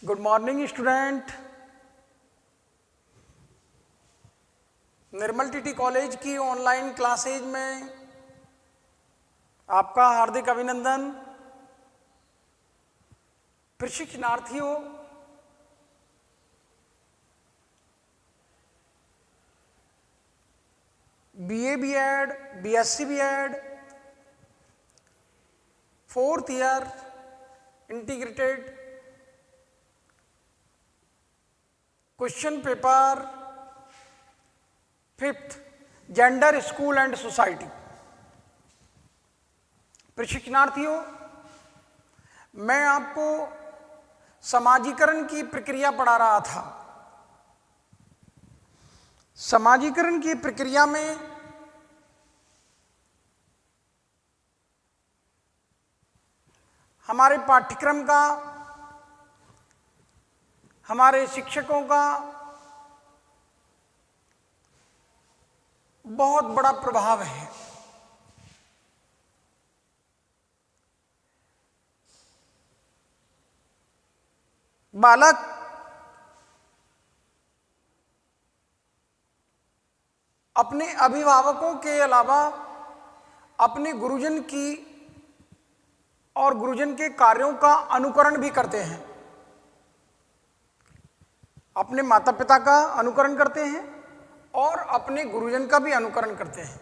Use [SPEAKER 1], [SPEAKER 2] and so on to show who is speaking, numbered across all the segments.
[SPEAKER 1] Good morning student. Nirmal TT college की online classes में आपका हार्दिक अभिनंदन। प्रशिक्षणार्थियों, BA BEd, BSc BEd, 4th year integrated question paper 5th gender, school and society. प्रशिक्षणार्थियों, मैं आपको समाजीकरण की प्रक्रिया पढ़ा रहा था। समाजीकरण की प्रक्रिया में हमारे पाठ्यक्रम का, हमारे शिक्षकों का बहुत बड़ा प्रभाव है। बालक अपने अभिभावकों के अलावा अपने गुरुजन की और गुरुजन के कार्यों का अनुकरण भी करते हैं। अपने माता पिता का अनुकरण करते हैं और अपने गुरुजन का भी अनुकरण करते हैं।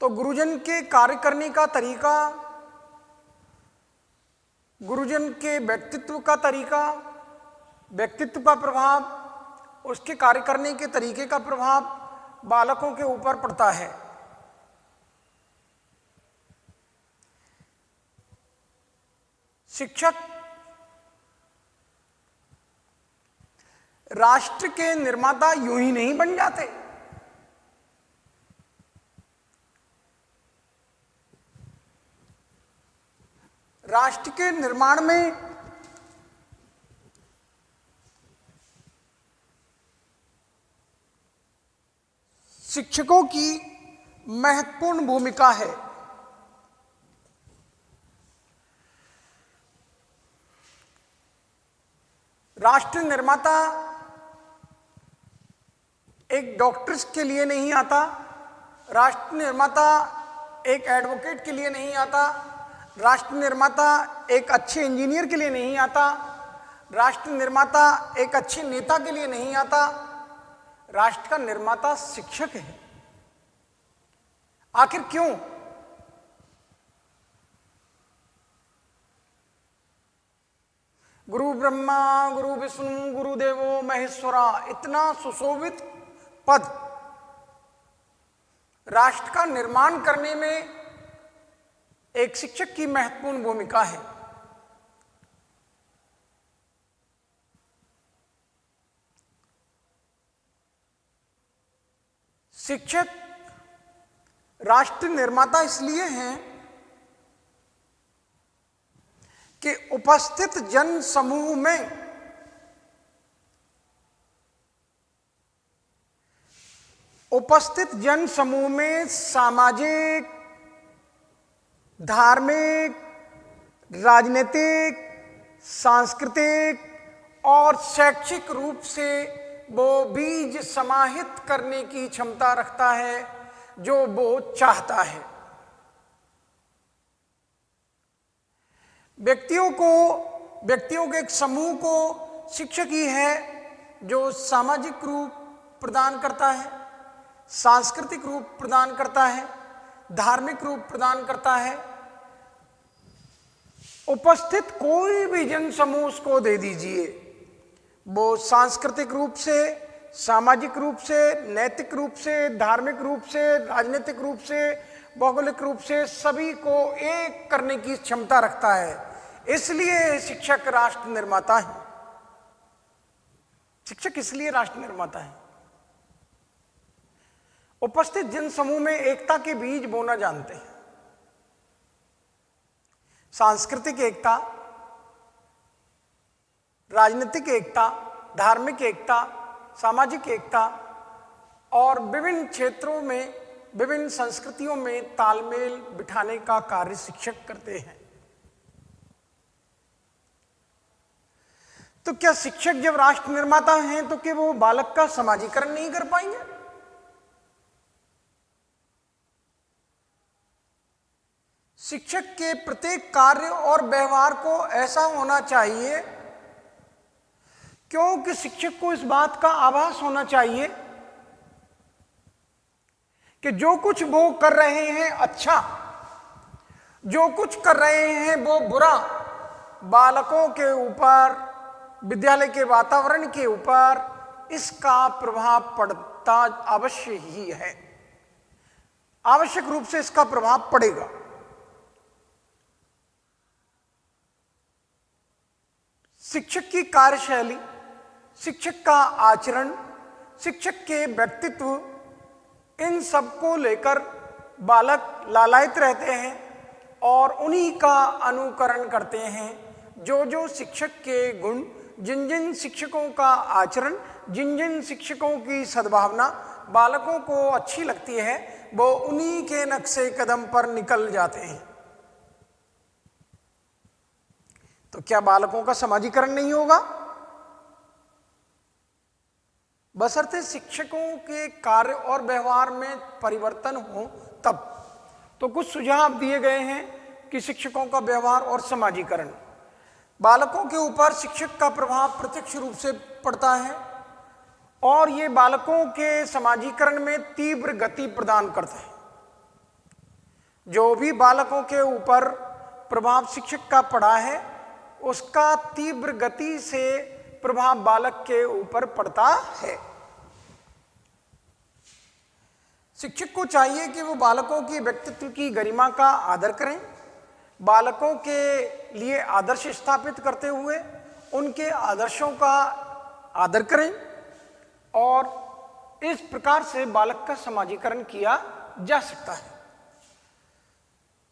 [SPEAKER 1] तो गुरुजन के कार्य करने का तरीका, गुरुजन के व्यक्तित्व का तरीका, व्यक्तित्व का प्रभाव, उसके कार्य करने के तरीके का प्रभाव बालकों के ऊपर पड़ता है। शिक्षक राष्ट्र के निर्माता यूं ही नहीं बन जाते। राष्ट्र के निर्माण में शिक्षकों की महत्वपूर्ण भूमिका है। राष्ट्र निर्माता एक डॉक्टर्स के लिए नहीं आता, राष्ट्र निर्माता एक एडवोकेट के लिए नहीं आता, राष्ट्र निर्माता एक अच्छे इंजीनियर के लिए नहीं आता, राष्ट्र निर्माता एक अच्छे नेता के लिए नहीं आता। राष्ट्र का निर्माता शिक्षक है। आखिर क्यों? गुरु ब्रह्मा गुरु विष्णु गुरुदेवो महेश्वरा, इतना सुशोभित पद राष्ट्र का निर्माण करने में एक शिक्षक की महत्वपूर्ण भूमिका है। शिक्षक राष्ट्र निर्माता इसलिए हैं कि उपस्थित जन समूह में सामाजिक, धार्मिक, राजनीतिक, सांस्कृतिक और शैक्षिक रूप से वो बीज समाहित करने की क्षमता रखता है जो वो चाहता है। व्यक्तियों के एक समूह को शिक्षक ही है जो सामाजिक रूप प्रदान करता है, सांस्कृतिक रूप प्रदान करता है, धार्मिक रूप प्रदान करता है। उपस्थित कोई भी जन समूह उसको दे दीजिए, वो सांस्कृतिक रूप से, सामाजिक रूप से, नैतिक रूप से, धार्मिक रूप से, राजनीतिक रूप से, भौगोलिक रूप से सभी को एक करने की क्षमता रखता है। इसलिए शिक्षक राष्ट्र निर्माता है। शिक्षक इसलिए राष्ट्र निर्माता है। उपस्थित जन समूह में एकता के बीज बोना जानते हैं। सांस्कृतिक एकता, राजनीतिक एकता, धार्मिक एकता, सामाजिक एकता और विभिन्न क्षेत्रों में, विभिन्न संस्कृतियों में तालमेल बिठाने का कार्य शिक्षक करते हैं। तो क्या शिक्षक जब राष्ट्र निर्माता हैं तो क्या वो बालक का समाजीकरण नहीं कर पाएंगे? शिक्षक के प्रत्येक कार्य और व्यवहार को ऐसा होना चाहिए, क्योंकि शिक्षक को इस बात का आभास होना चाहिए कि जो कुछ वो कर रहे हैं अच्छा, जो कुछ कर रहे हैं वो बुरा, बालकों के ऊपर, विद्यालय के वातावरण के ऊपर इसका प्रभाव पड़ता अवश्य ही है, आवश्यक रूप से इसका प्रभाव पड़ेगा। शिक्षक की कार्यशैली, शिक्षक का आचरण, शिक्षक के व्यक्तित्व, इन सबको लेकर बालक लालायित रहते हैं और उन्हीं का अनुकरण करते हैं। जो जो शिक्षक के गुण, जिन जिन शिक्षकों का आचरण, जिन जिन शिक्षकों की सद्भावना बालकों को अच्छी लगती है, वो उन्हीं के नक्शे कदम पर निकल जाते हैं। तो क्या बालकों का समाजीकरण नहीं होगा? बशर्ते शिक्षकों के कार्य और व्यवहार में परिवर्तन हो तब। तो कुछ सुझाव दिए गए हैं कि शिक्षकों का व्यवहार और समाजीकरण। बालकों के ऊपर शिक्षक का प्रभाव प्रत्यक्ष रूप से पड़ता है और ये बालकों के समाजीकरण में तीव्र गति प्रदान करता है। जो भी बालकों के ऊपर प्रभाव शिक्षक का पड़ा है, उसका तीव्र गति से प्रभाव बालक के ऊपर पड़ता है। शिक्षक को चाहिए कि वो बालकों की व्यक्तित्व की गरिमा का आदर करें, बालकों के लिए आदर्श स्थापित करते हुए उनके आदर्शों का आदर करें और इस प्रकार से बालक का समाजीकरण किया जा सकता है।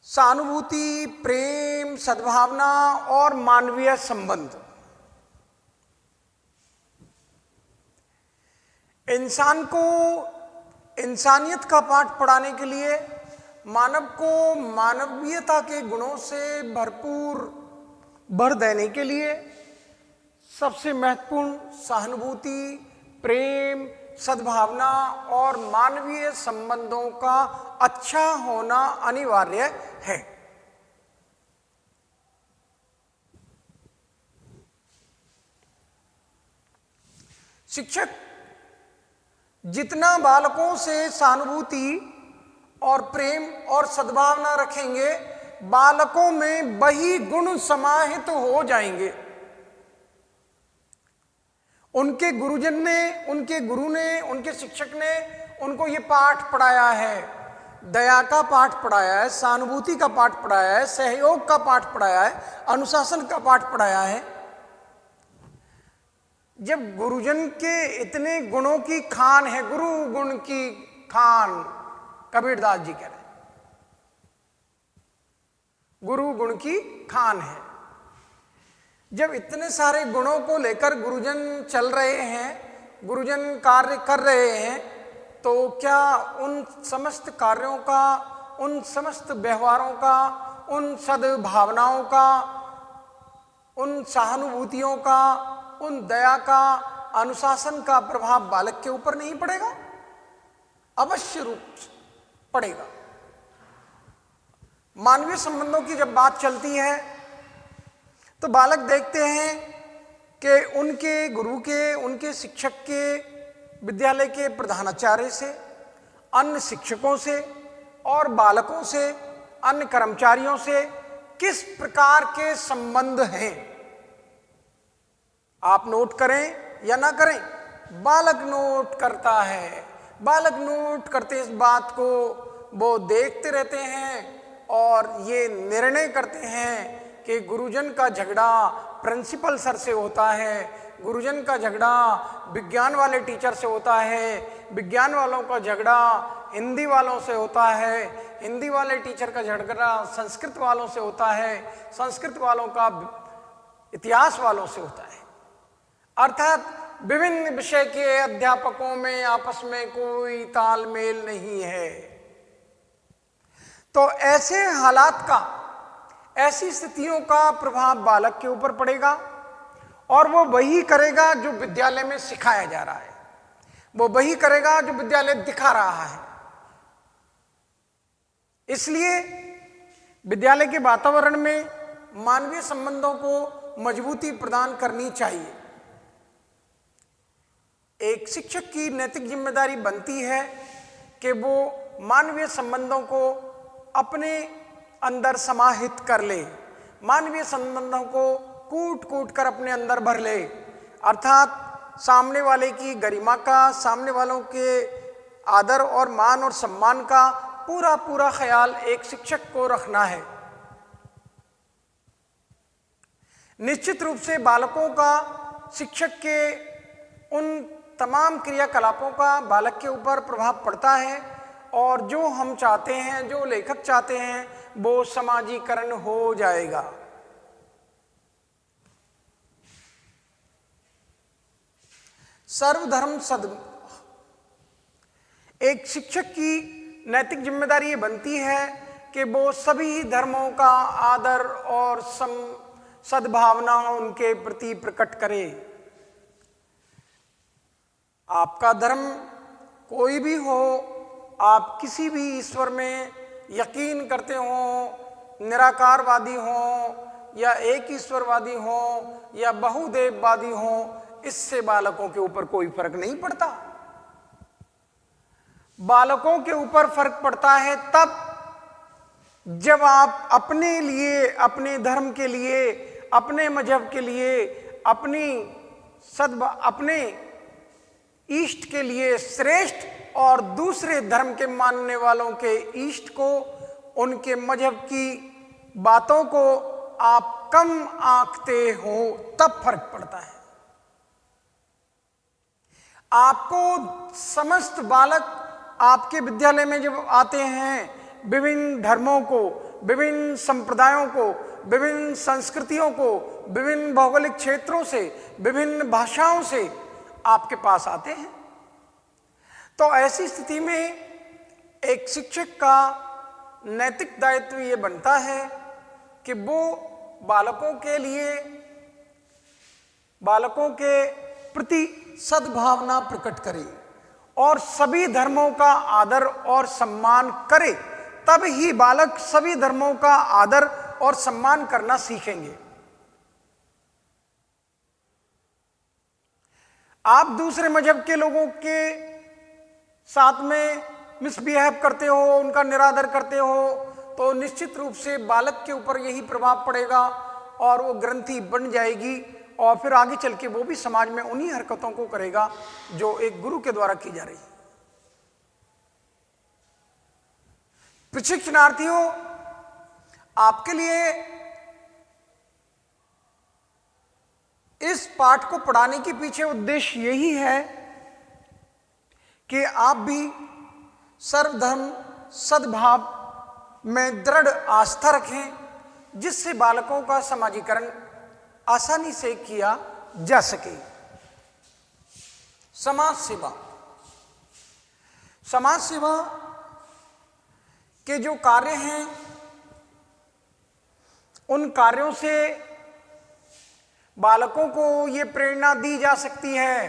[SPEAKER 1] सहानुभूति, प्रेम, सद्भावना और मानवीय संबंध। इंसान को इंसानियत का पाठ पढ़ाने के लिए, मानव को मानवीयता के गुणों से भरपूर भर देने के लिए सबसे महत्वपूर्ण सहानुभूति, प्रेम, सद्भावना और मानवीय संबंधों का अच्छा होना अनिवार्य है। शिक्षक जितना बालकों से सहानुभूति और प्रेम और सद्भावना रखेंगे, बालकों में वही गुण समाहित हो जाएंगे। उनके गुरुजन ने, उनके गुरु ने, उनके शिक्षक ने उनको ये पाठ पढ़ाया है, दया का पाठ पढ़ाया है, सहानुभूति का पाठ पढ़ाया है, सहयोग का पाठ पढ़ाया है, अनुशासन का पाठ पढ़ाया है। जब गुरुजन के इतने गुणों की खान है, गुरु गुण की खान, कबीरदास जी कह रहे हैं, गुरु गुण की खान है। जब इतने सारे गुणों को लेकर गुरुजन चल रहे हैं, गुरुजन कार्य कर रहे हैं, तो क्या उन समस्त कार्यों का, उन समस्त व्यवहारों का, उन सद्भावनाओं का, उन सहानुभूतियों का, उन दया का, अनुशासन का प्रभाव बालक के ऊपर नहीं पड़ेगा? अवश्य रूप से पड़ेगा। मानवीय संबंधों की जब बात चलती है तो बालक देखते हैं कि उनके गुरु के, उनके शिक्षक के, विद्यालय के प्रधानाचार्य से, अन्य शिक्षकों से और बालकों से, अन्य कर्मचारियों से किस प्रकार के संबंध हैं। आप नोट करें या ना करें, बालक नोट करता है। बालक नोट करते इस बात को वो देखते रहते हैं और ये निर्णय करते हैं कि गुरुजन का झगड़ा प्रिंसिपल सर से होता है, गुरुजन का झगड़ा विज्ञान वाले टीचर से होता है, विज्ञान वालों का झगड़ा हिंदी वालों से होता है, हिंदी वाले टीचर का झगड़ा संस्कृत वालों से होता है, संस्कृत वालों का इतिहास वालों से होता है। अर्थात विभिन्न विषय के अध्यापकों में आपस में कोई तालमेल नहीं है। तो ऐसे हालात का, ऐसी स्थितियों का प्रभाव बालक के ऊपर पड़ेगा और वो वही करेगा जो विद्यालय में सिखाया जा रहा है, वो वही करेगा जो विद्यालय दिखा रहा है। इसलिए विद्यालय के वातावरण में मानवीय संबंधों को मजबूती प्रदान करनी चाहिए। एक शिक्षक की नैतिक जिम्मेदारी बनती है कि वो मानवीय संबंधों को अपने अंदर समाहित कर ले, मानवीय संबंधों को कूट कूट कर अपने अंदर भर ले, अर्थात सामने वाले की गरिमा का, सामने वालों के आदर और मान और सम्मान का पूरा पूरा ख्याल एक शिक्षक को रखना है। निश्चित रूप से बालकों का शिक्षक के उन तमाम क्रियाकलापों का बालक के ऊपर प्रभाव पड़ता है, और जो हम चाहते हैं, जो लेखक चाहते हैं, वो समाजीकरण हो जाएगा। सर्वधर्म एक शिक्षक की नैतिक जिम्मेदारी ये बनती है कि वो सभी धर्मों का आदर और सद्भावना उनके प्रति प्रकट करे। आपका धर्म कोई भी हो, आप किसी भी ईश्वर में यकीन करते हो, निराकारवादी हो या एक ईश्वरवादी हो या बहुदेववादी हो, इससे बालकों के ऊपर कोई फर्क नहीं पड़ता। बालकों के ऊपर फर्क पड़ता है तब जब आप अपने लिए, अपने धर्म के लिए, अपने मजहब के लिए, अपने इष्ट के लिए श्रेष्ठ और दूसरे धर्म के मानने वालों के इष्ट को, उनके मजहब की बातों को आप कम आंकते हो, तब फर्क पड़ता है। आपको समस्त बालक आपके विद्यालय में जब आते हैं, विभिन्न धर्मों को, विभिन्न संप्रदायों को, विभिन्न संस्कृतियों को, विभिन्न भौगोलिक क्षेत्रों से, विभिन्न भाषाओं से आपके पास आते हैं, तो ऐसी स्थिति में एक शिक्षक का नैतिक दायित्व ये बनता है कि वो बालकों के लिए, बालकों के प्रति सद्भावना प्रकट करे और सभी धर्मों का आदर और सम्मान करे। तब ही बालक सभी धर्मों का आदर और सम्मान करना सीखेंगे। आप दूसरे मजहब के लोगों के साथ में मिसबिहेव करते हो, उनका निरादर करते हो, तो निश्चित रूप से बालक के ऊपर यही प्रभाव पड़ेगा और वो ग्रंथि बन जाएगी, और फिर आगे चल के वो भी समाज में उन्हीं हरकतों को करेगा जो एक गुरु के द्वारा की जा रही है। प्रशिक्षणार्थियों, आपके लिए इस पाठ को पढ़ाने के पीछे उद्देश्य यही है कि आप भी सर्वधर्म सद्भाव में दृढ़ आस्था रखें, जिससे बालकों का समाजीकरण आसानी से किया जा सके। समाज सेवा, समाज सेवा के जो कार्य हैं, उन कार्यों से बालकों को ये प्रेरणा दी जा सकती है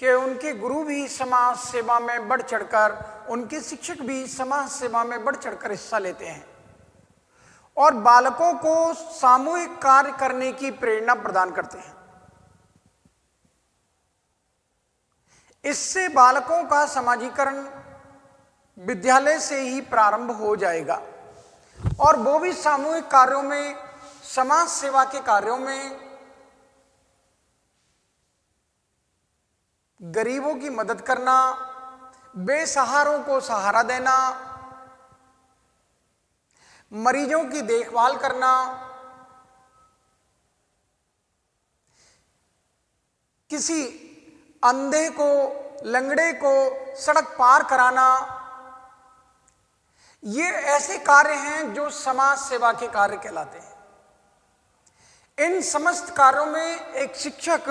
[SPEAKER 1] कि उनके गुरु भी समाज सेवा में बढ़ चढ़कर, उनके शिक्षक भी समाज सेवा में बढ़ चढ़कर हिस्सा लेते हैं और बालकों को सामूहिक कार्य करने की प्रेरणा प्रदान करते हैं। इससे बालकों का समाजीकरण विद्यालय से ही प्रारंभ हो जाएगा और वो भी सामूहिक कार्यों में, समाज सेवा के कार्यों में, गरीबों की मदद करना, बेसहारों को सहारा देना, मरीजों की देखभाल करना, किसी अंधे को, लंगड़े को सड़क पार कराना, ये ऐसे कार्य हैं जो समाज सेवा के कार्य कहलाते हैं। इन समस्त कार्यों में एक शिक्षक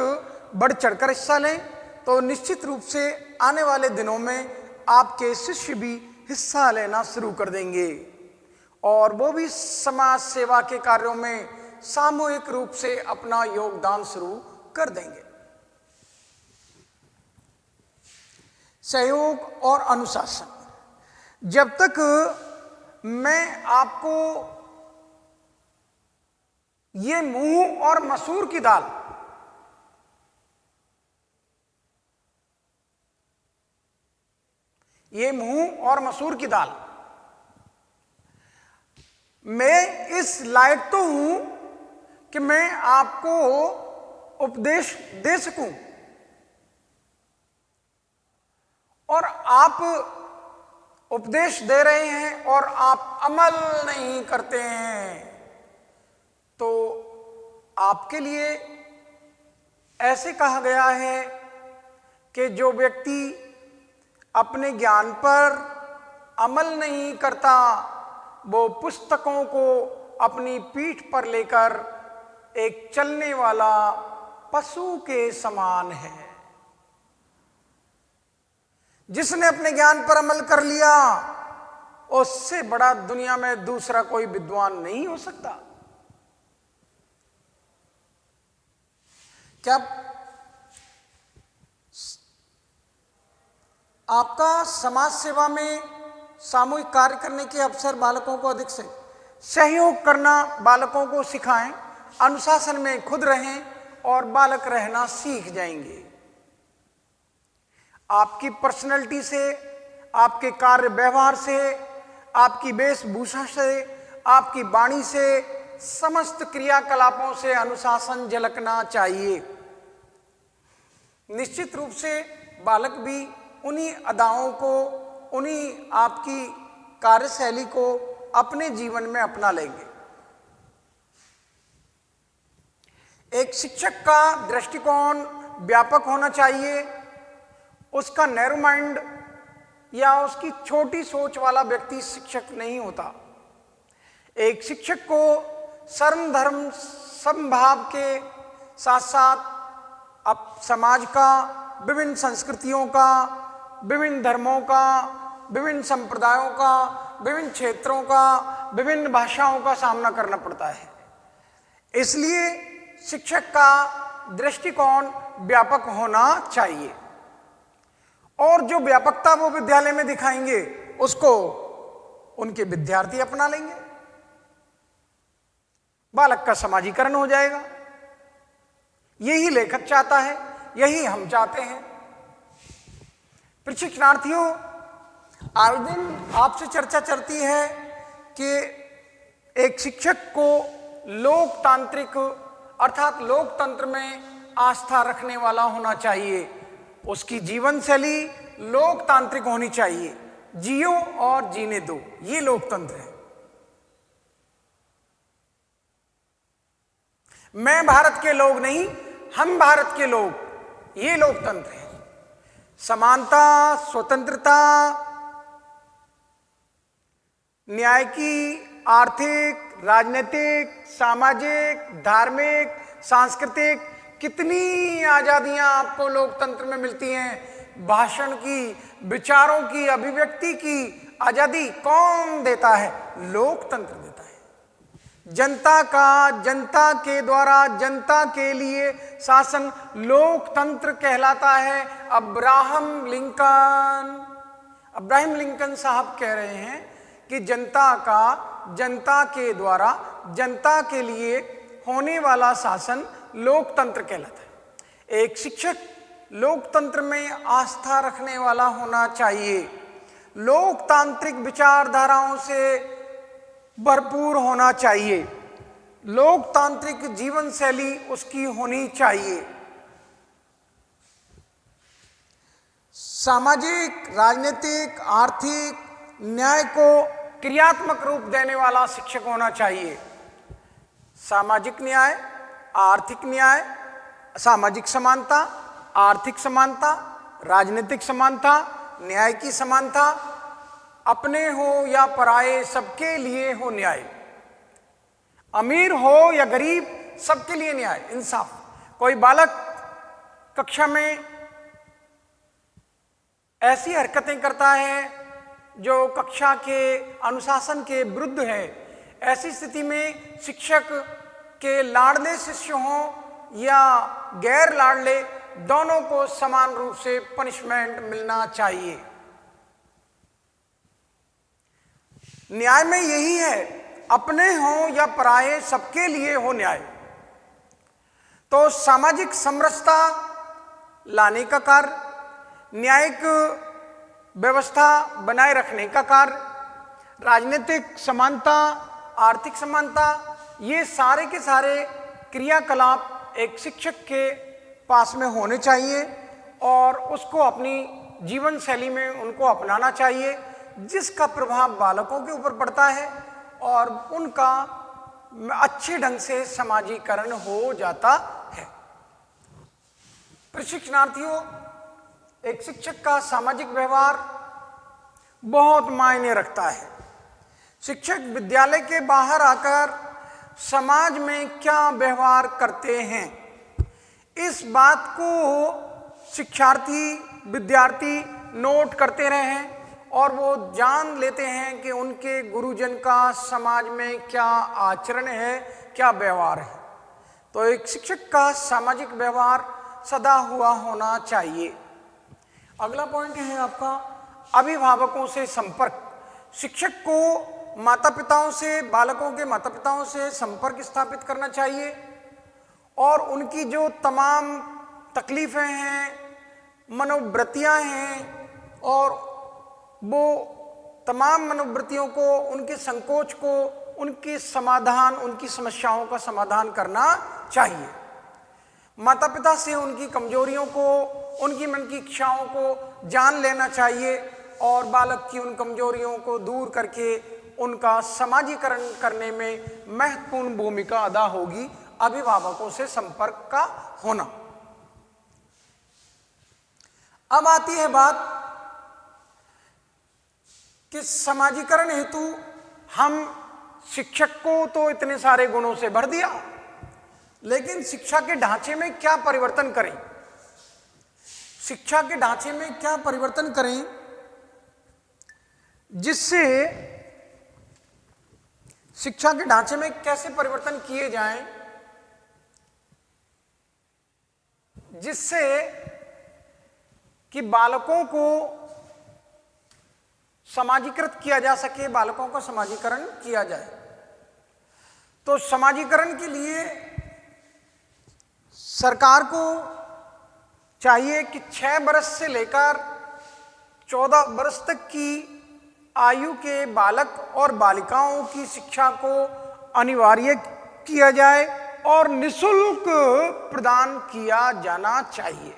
[SPEAKER 1] बढ़ चढ़कर हिस्सा लें तो निश्चित रूप से आने वाले दिनों में आपके शिष्य भी हिस्सा लेना शुरू कर देंगे और वो भी समाज सेवा के कार्यों में, सामूहिक रूप से अपना योगदान शुरू कर देंगे। सहयोग और अनुशासन। जब तक मैं आपको ये मूंग और मसूर की दाल की दाल मैं इस लायक तो हूं कि मैं आपको उपदेश दे सकूं, और आप उपदेश दे रहे हैं और आप अमल नहीं करते हैं, तो आपके लिए ऐसे कहा गया है कि जो व्यक्ति अपने ज्ञान पर अमल नहीं करता वो पुस्तकों को अपनी पीठ पर लेकर एक चलने वाला पशु के समान है। जिसने अपने ज्ञान पर अमल कर लिया उससे बड़ा दुनिया में दूसरा कोई विद्वान नहीं हो सकता। क्या आपका समाज सेवा में सामूहिक कार्य करने के अवसर बालकों को अधिक से सहयोग करना बालकों को सिखाएं, अनुशासन में खुद रहें और बालक रहना सीख जाएंगे। आपकी पर्सनैलिटी से, आपके कार्य व्यवहार से, आपकी वेशभूषा से, आपकी वाणी से, समस्त क्रियाकलापों से अनुशासन झलकना चाहिए। निश्चित रूप से बालक भी उन्हीं अदाओं को, उन्हीं आपकी कार्यशैली को अपने जीवन में अपना लेंगे। एक शिक्षक का दृष्टिकोण व्यापक होना चाहिए। उसका नैरो माइंड या उसकी छोटी सोच वाला व्यक्ति शिक्षक नहीं होता। एक शिक्षक को सर्व धर्म समभाव के साथ साथ अब समाज का, विभिन्न संस्कृतियों का, विभिन्न धर्मों का, विभिन्न संप्रदायों का, विभिन्न क्षेत्रों का, विभिन्न भाषाओं का सामना करना पड़ता है। इसलिए शिक्षक का दृष्टिकोण व्यापक होना चाहिए, और जो व्यापकता वो विद्यालय में दिखाएंगे उसको उनके विद्यार्थी अपना लेंगे। बालक का समाजीकरण हो जाएगा। यही लेखक चाहता है, यही हम चाहते हैं। प्रशिक्षणार्थियों, आज दिन आपसे चर्चा चलती है कि एक शिक्षक को लोकतांत्रिक अर्थात लोकतंत्र में आस्था रखने वाला होना चाहिए। उसकी जीवन शैली लोकतांत्रिक होनी चाहिए। जियो और जीने दो, ये लोकतंत्र है। मैं भारत के लोग नहीं, हम भारत के लोग, ये लोकतंत्र है। समानता, स्वतंत्रता, न्याय की आर्थिक, राजनीतिक, सामाजिक, धार्मिक, सांस्कृतिक कितनी आजादियां आपको लोकतंत्र में मिलती हैं। भाषण की, विचारों की, अभिव्यक्ति की आजादी कौन देता है? लोकतंत्र देता है। जनता का, जनता के द्वारा, जनता के लिए शासन लोकतंत्र कहलाता है। अब्राहम लिंकन साहब कह रहे हैं कि जनता का, जनता के द्वारा, जनता के लिए होने वाला शासन लोकतंत्र कहलाता है। एक शिक्षक लोकतंत्र में आस्था रखने वाला होना चाहिए। लोकतांत्रिक विचारधाराओं से भरपूर होना चाहिए। लोकतांत्रिक जीवन शैली उसकी होनी चाहिए। सामाजिक, राजनीतिक, आर्थिक न्याय को क्रियात्मक रूप देने वाला शिक्षक होना चाहिए। सामाजिक न्याय, आर्थिक न्याय, सामाजिक समानता, आर्थिक समानता, राजनीतिक समानता, न्याय की समानता, अपने हो या पराये सबके लिए हो न्याय, अमीर हो या गरीब सबके लिए न्याय, इंसाफ। कोई बालक कक्षा में ऐसी हरकतें करता है जो कक्षा के अनुशासन के विरुद्ध है, ऐसी स्थिति में शिक्षक के लाडले शिष्य हों या गैर लाडले, दोनों को समान रूप से पनिशमेंट मिलना चाहिए। न्याय में यही है, अपने हों या पराये, सबके लिए हो न्याय। तो सामाजिक समरसता लाने का कार्य, न्यायिक व्यवस्था बनाए रखने का कार्य, राजनीतिक समानता, आर्थिक समानता, ये सारे के सारे क्रियाकलाप एक शिक्षक के पास में होने चाहिए और उसको अपनी जीवन शैली में उनको अपनाना चाहिए, जिसका प्रभाव बालकों के ऊपर पड़ता है और उनका अच्छे ढंग से समाजीकरण हो जाता है। प्रशिक्षणार्थियों, एक शिक्षक का सामाजिक व्यवहार बहुत मायने रखता है। शिक्षक विद्यालय के बाहर आकर समाज में क्या व्यवहार करते हैं, इस बात को शिक्षार्थी, विद्यार्थी नोट करते रहे हैं और वो जान लेते हैं कि उनके गुरुजन का समाज में क्या आचरण है, क्या व्यवहार है। तो एक शिक्षक का सामाजिक व्यवहार सदा हुआ होना चाहिए। अगला पॉइंट है आपका अभिभावकों से संपर्क। शिक्षक को माता पिताओं से, बालकों के माता पिताओं से संपर्क स्थापित करना चाहिए और उनकी जो तमाम तकलीफें हैं, मनोवृत्तियां हैं, और वो तमाम मनोवृत्तियों को, उनके संकोच को, उनके समाधान, उनकी समस्याओं का समाधान करना चाहिए। माता पिता से उनकी कमजोरियों को, उनकी मन की इच्छाओं को जान लेना चाहिए और बालक की उन कमजोरियों को दूर करके उनका समाजीकरण करने में महत्वपूर्ण भूमिका अदा होगी अभिभावकों से संपर्क का होना। अब आती है बात कि समाजीकरण हेतु हम शिक्षक को तो इतने सारे गुणों से भर दिया, लेकिन शिक्षा के ढांचे में क्या परिवर्तन करें? शिक्षा के ढांचे में क्या परिवर्तन करें जिससे शिक्षा के ढांचे में कैसे परिवर्तन किए जाएं जिससे कि बालकों को समाजीकृत किया जा सके, बालकों का समाजीकरण किया जाए। तो समाजीकरण के लिए सरकार को चाहिए कि 6 वर्ष से लेकर 14 वर्ष तक की आयु के बालक और बालिकाओं की शिक्षा को अनिवार्य किया जाए और निःशुल्क प्रदान किया जाना चाहिए।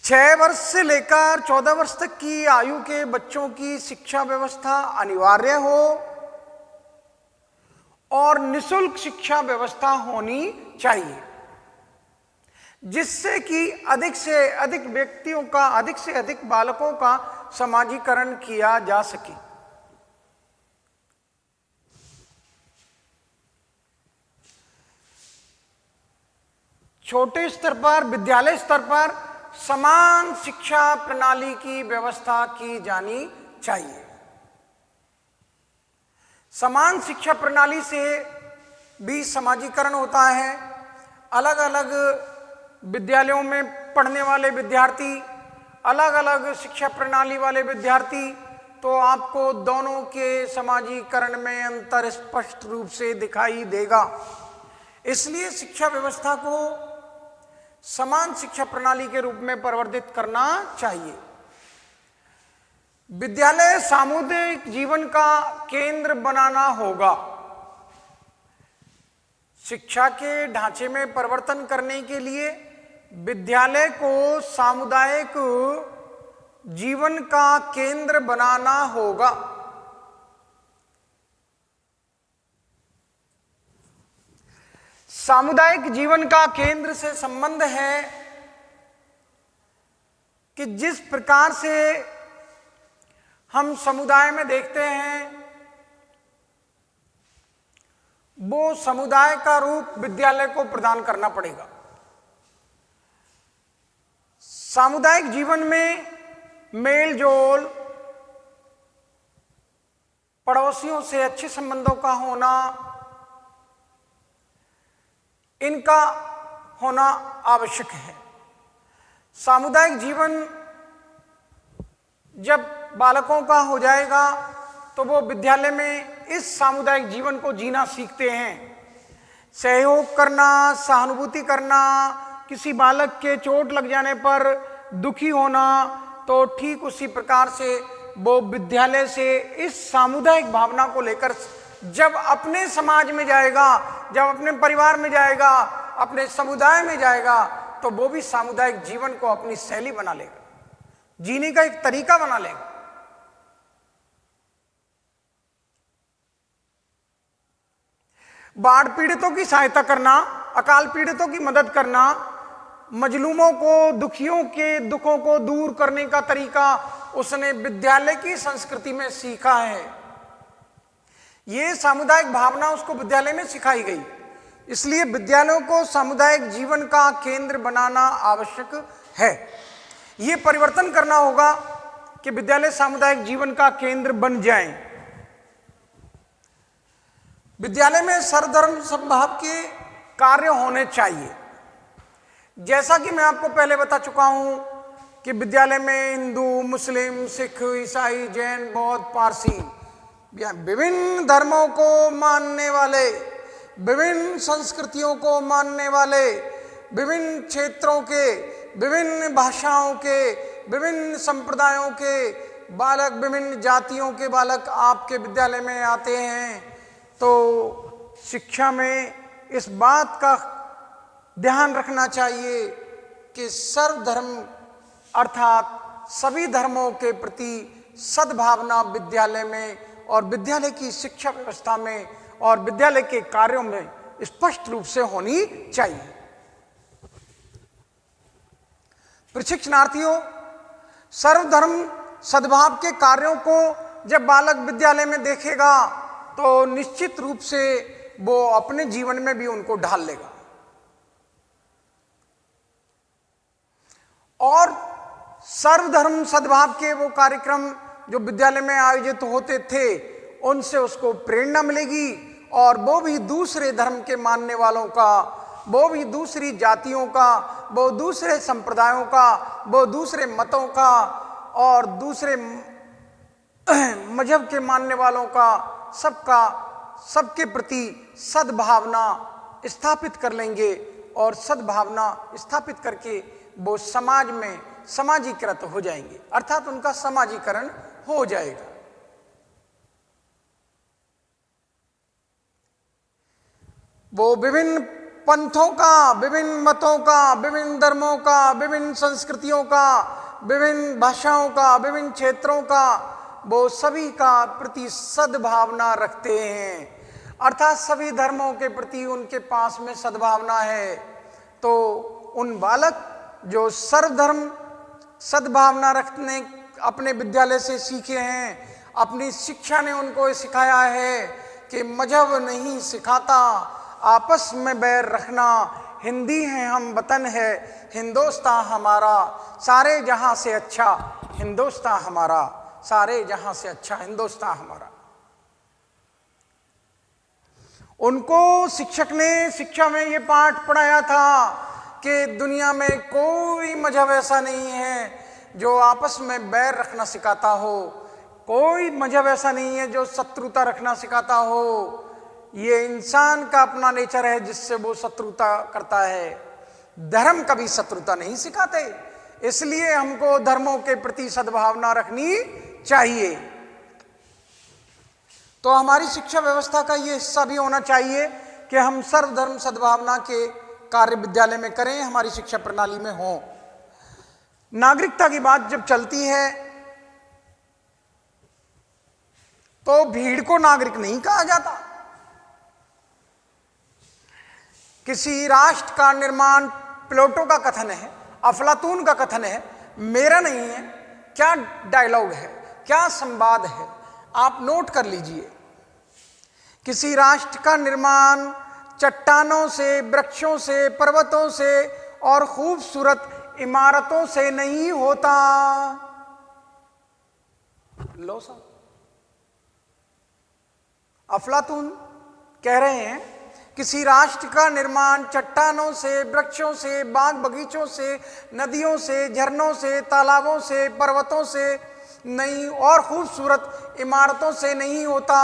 [SPEAKER 1] 6 वर्ष से लेकर 14 वर्ष तक की आयु के बच्चों की शिक्षा व्यवस्था अनिवार्य हो और निःशुल्क शिक्षा व्यवस्था होनी चाहिए, जिससे कि अधिक से अधिक व्यक्तियों का, अधिक से अधिक बालकों का समाजीकरण किया जा सके। छोटे स्तर पर, विद्यालय स्तर पर समान शिक्षा प्रणाली की व्यवस्था की जानी चाहिए। समान शिक्षा प्रणाली से भी समाजीकरण होता है। अलग अलग विद्यालयों में पढ़ने वाले विद्यार्थी, अलग अलग शिक्षा प्रणाली वाले विद्यार्थी, तो आपको दोनों के समाजीकरण में अंतर स्पष्ट रूप से दिखाई देगा। इसलिए शिक्षा व्यवस्था को समान शिक्षा प्रणाली के रूप में परिवर्तित करना चाहिए। विद्यालय सामुदायिक जीवन का केंद्र बनाना होगा। शिक्षा के ढांचे में परिवर्तन करने के लिए विद्यालय को सामुदायिक जीवन का केंद्र बनाना होगा। सामुदायिक जीवन का केंद्र से संबंध है कि जिस प्रकार से हम समुदाय में देखते हैं, वो समुदाय का रूप विद्यालय को प्रदान करना पड़ेगा। सामुदायिक जीवन में मेल जोल, पड़ोसियों से अच्छे संबंधों का होना, इनका होना आवश्यक है। सामुदायिक जीवन जब बालकों का हो जाएगा तो वो विद्यालय में इस सामुदायिक जीवन को जीना सीखते हैं। सहयोग करना, सहानुभूति करना, किसी बालक के चोट लग जाने पर दुखी होना, तो ठीक उसी प्रकार से वो विद्यालय से इस सामुदायिक भावना को लेकर जब अपने समाज में जाएगा, जब अपने परिवार में जाएगा, अपने समुदाय में जाएगा, तो वो भी सामुदायिक जीवन को अपनी शैली बना लेगा, जीने का एक तरीका बना लेगा। बाढ़ पीड़ितों की सहायता करना, अकाल पीड़ितों की मदद करना, मजलूमों को, दुखियों के दुखों को दूर करने का तरीका उसने विद्यालय की संस्कृति में सीखा है। ये सामुदायिक भावना उसको विद्यालय में सिखाई गई। इसलिए विद्यालयों को सामुदायिक जीवन का केंद्र बनाना आवश्यक है। ये परिवर्तन करना होगा कि विद्यालय सामुदायिक जीवन का केंद्र बन जाएं। विद्यालय में सर्वधर्म समभाव के कार्य होने चाहिए। जैसा कि मैं आपको पहले बता चुका हूं कि विद्यालय में हिंदू, मुस्लिम, सिख, ईसाई, जैन, बौद्ध, पारसी, विभिन्न धर्मों को मानने वाले, विभिन्न संस्कृतियों को मानने वाले, विभिन्न क्षेत्रों के, विभिन्न भाषाओं के, विभिन्न संप्रदायों के बालक, विभिन्न जातियों के बालक आपके विद्यालय में आते हैं। तो शिक्षा में इस बात का ध्यान रखना चाहिए कि सर्वधर्म अर्थात सभी धर्मों के प्रति सद्भावना विद्यालय में और विद्यालय की शिक्षा व्यवस्था में और विद्यालय के कार्यों में स्पष्ट रूप से होनी चाहिए। प्रशिक्षणार्थियों, सर्वधर्म सद्भाव के कार्यों को जब बालक विद्यालय में देखेगा तो निश्चित रूप से वो अपने जीवन में भी उनको ढाल लेगा। और सर्वधर्म सद्भाव के वो कार्यक्रम जो विद्यालय में आयोजित होते थे, उनसे उसको प्रेरणा मिलेगी और वो भी दूसरे धर्म के मानने वालों का, वो भी दूसरी जातियों का, वो दूसरे संप्रदायों का, वो दूसरे मतों का और दूसरे मजहब के मानने वालों का, सबके प्रति सद्भावना स्थापित कर लेंगे। और सद्भावना स्थापित करके वो समाज में समाजीकृत हो जाएंगे, अर्थात उनका समाजीकरण हो जाएगा। वो विभिन्न पंथों का, विभिन्न मतों का, विभिन्न धर्मों का, विभिन्न संस्कृतियों का, विभिन्न भाषाओं का, विभिन्न क्षेत्रों का, वो सभी का प्रति सद्भावना रखते हैं, अर्थात सभी धर्मों के प्रति उनके पास में सद्भावना है। तो उन बालक जो सर्वधर्म सद्भावना रखने अपने विद्यालय से सीखे हैं, अपनी शिक्षा ने उनको सिखाया है कि मजहब नहीं सिखाता आपस में बैर रखना, हिंदी है हम वतन है हिंदुस्तान हमारा, सारे जहां से अच्छा हिंदुस्तान हमारा, सारे जहां से अच्छा हिंदुस्तान हमारा। उनको शिक्षक ने शिक्षा में ये पाठ पढ़ाया था कि दुनिया में कोई मजहब ऐसा नहीं है जो आपस में बैर रखना सिखाता हो, कोई मजहब ऐसा नहीं है जो शत्रुता रखना सिखाता हो। ये इंसान का अपना नेचर है जिससे वो शत्रुता करता है। धर्म कभी शत्रुता नहीं सिखाते, इसलिए हमको धर्मों के प्रति सद्भावना रखनी चाहिए। तो हमारी शिक्षा व्यवस्था का ये हिस्सा भी होना चाहिए कि हम सर्वधर्म सद्भावना के कार्य विद्यालय में करें, हमारी शिक्षा प्रणाली में हो। नागरिकता की बात जब चलती है तो भीड़ को नागरिक नहीं कहा जाता। किसी राष्ट्र का निर्माण प्लेटो का कथन है, अफलातून का कथन है, मेरा नहीं है। क्या डायलॉग है, क्या संवाद है, आप नोट कर लीजिए। किसी राष्ट्र का निर्माण चट्टानों से, वृक्षों से, पर्वतों से और खूबसूरत इमारतों से नहीं होता। लो साहब, अफलातून कह रहे हैं किसी राष्ट्र का निर्माण चट्टानों से, वृक्षों से, बाग बगीचों से, नदियों से, झरनों से, तालाबों से, पर्वतों से नहीं और खूबसूरत इमारतों से नहीं होता।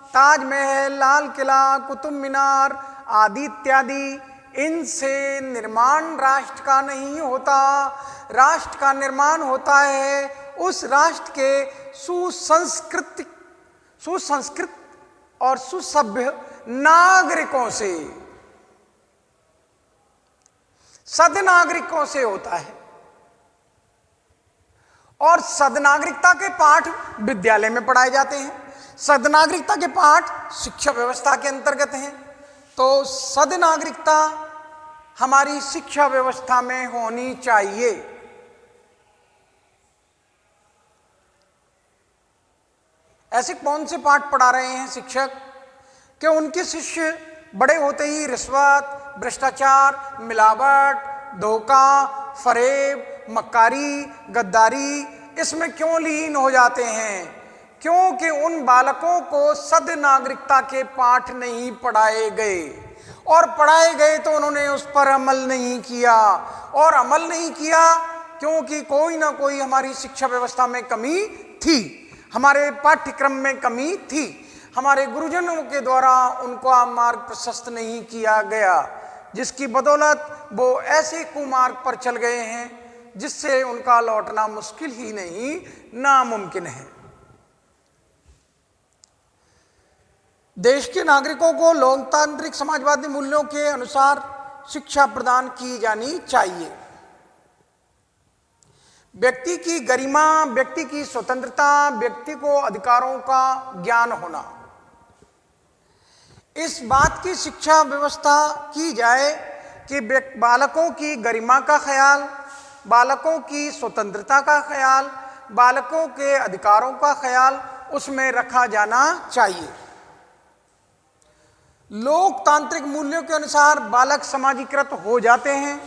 [SPEAKER 1] ताजमहल, लाल किला, कुतुब मीनार आदि इत्यादि, इनसे निर्माण राष्ट्र का नहीं होता। राष्ट्र का निर्माण होता है उस राष्ट्र के सुसंस्कृत और सुसभ्य नागरिकों से, सद्नागरिकों से होता है। और सद्नागरिकता के पाठ विद्यालय में पढ़ाए जाते हैं। सद्नागरिकता के पाठ शिक्षा व्यवस्था के अंतर्गत हैं। तो सद्नागरिकता हमारी शिक्षा व्यवस्था में होनी चाहिए। ऐसे कौन से पाठ पढ़ा रहे हैं शिक्षक कि उनके शिष्य बड़े होते ही रिश्वत, भ्रष्टाचार, मिलावट, धोखा, फरेब, मक्कारी, गद्दारी इसमें क्यों लीन हो जाते हैं? क्योंकि उन बालकों को सद्नागरिकता के पाठ नहीं पढ़ाए गए, और पढ़ाए गए तो उन्होंने उस पर अमल नहीं किया। और अमल नहीं किया क्योंकि कोई ना कोई हमारी शिक्षा व्यवस्था में कमी थी, हमारे पाठ्यक्रम में कमी थी, हमारे गुरुजनों के द्वारा उनका मार्ग प्रशस्त नहीं किया गया, जिसकी बदौलत वो ऐसे कुमार्ग पर चल गए हैं जिससे उनका लौटना मुश्किल ही नहीं, नामुमकिन है। देश के नागरिकों को लोकतांत्रिक समाजवादी मूल्यों के अनुसार शिक्षा प्रदान की जानी चाहिए। व्यक्ति की गरिमा, व्यक्ति की स्वतंत्रता, व्यक्ति को अधिकारों का ज्ञान होना, इस बात की शिक्षा व्यवस्था की जाए कि बालकों की गरिमा का ख्याल, बालकों की स्वतंत्रता का ख्याल, बालकों के अधिकारों का ख्याल उसमें रखा जाना चाहिए। लोकतांत्रिक मूल्यों के अनुसार बालक समाजीकृत हो जाते हैं,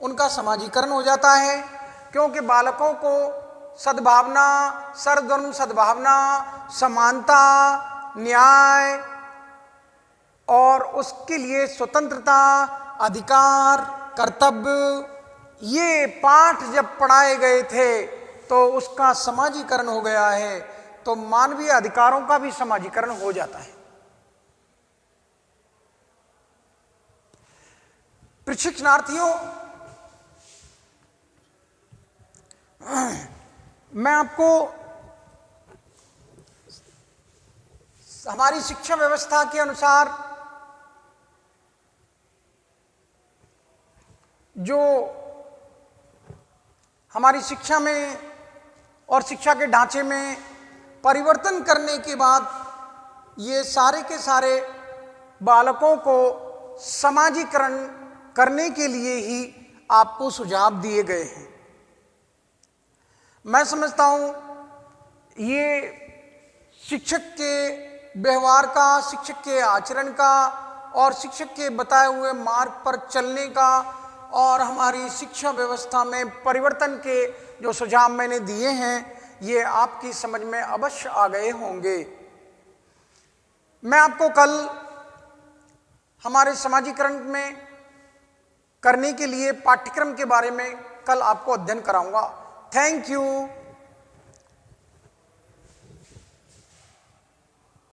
[SPEAKER 1] उनका समाजीकरण हो जाता है, क्योंकि बालकों को सद्भावना, सर्वधर्म सद्भावना, समानता, न्याय और उसके लिए स्वतंत्रता, अधिकार, कर्तव्य, ये पाठ जब पढ़ाए गए थे तो उसका समाजीकरण हो गया है। तो मानवीय अधिकारों का भी समाजीकरण हो जाता है। प्रशिक्षणार्थियों, मैं आपको हमारी शिक्षा व्यवस्था के अनुसार जो हमारी शिक्षा में और शिक्षा के ढांचे में परिवर्तन करने के बाद ये सारे के सारे बालकों को समाजीकरण करने के लिए ही आपको सुझाव दिए गए हैं। मैं समझता हूं ये शिक्षक के व्यवहार का, शिक्षक के आचरण का और शिक्षक के बताए हुए मार्ग पर चलने का और हमारी शिक्षा व्यवस्था में परिवर्तन के जो सुझाव मैंने दिए हैं, ये आपकी समझ में अवश्य आ गए होंगे। मैं आपको कल हमारे समाजीकरण में करने के लिए पाठ्यक्रम के बारे में कल आपको अध्ययन कराऊंगा। Thank you.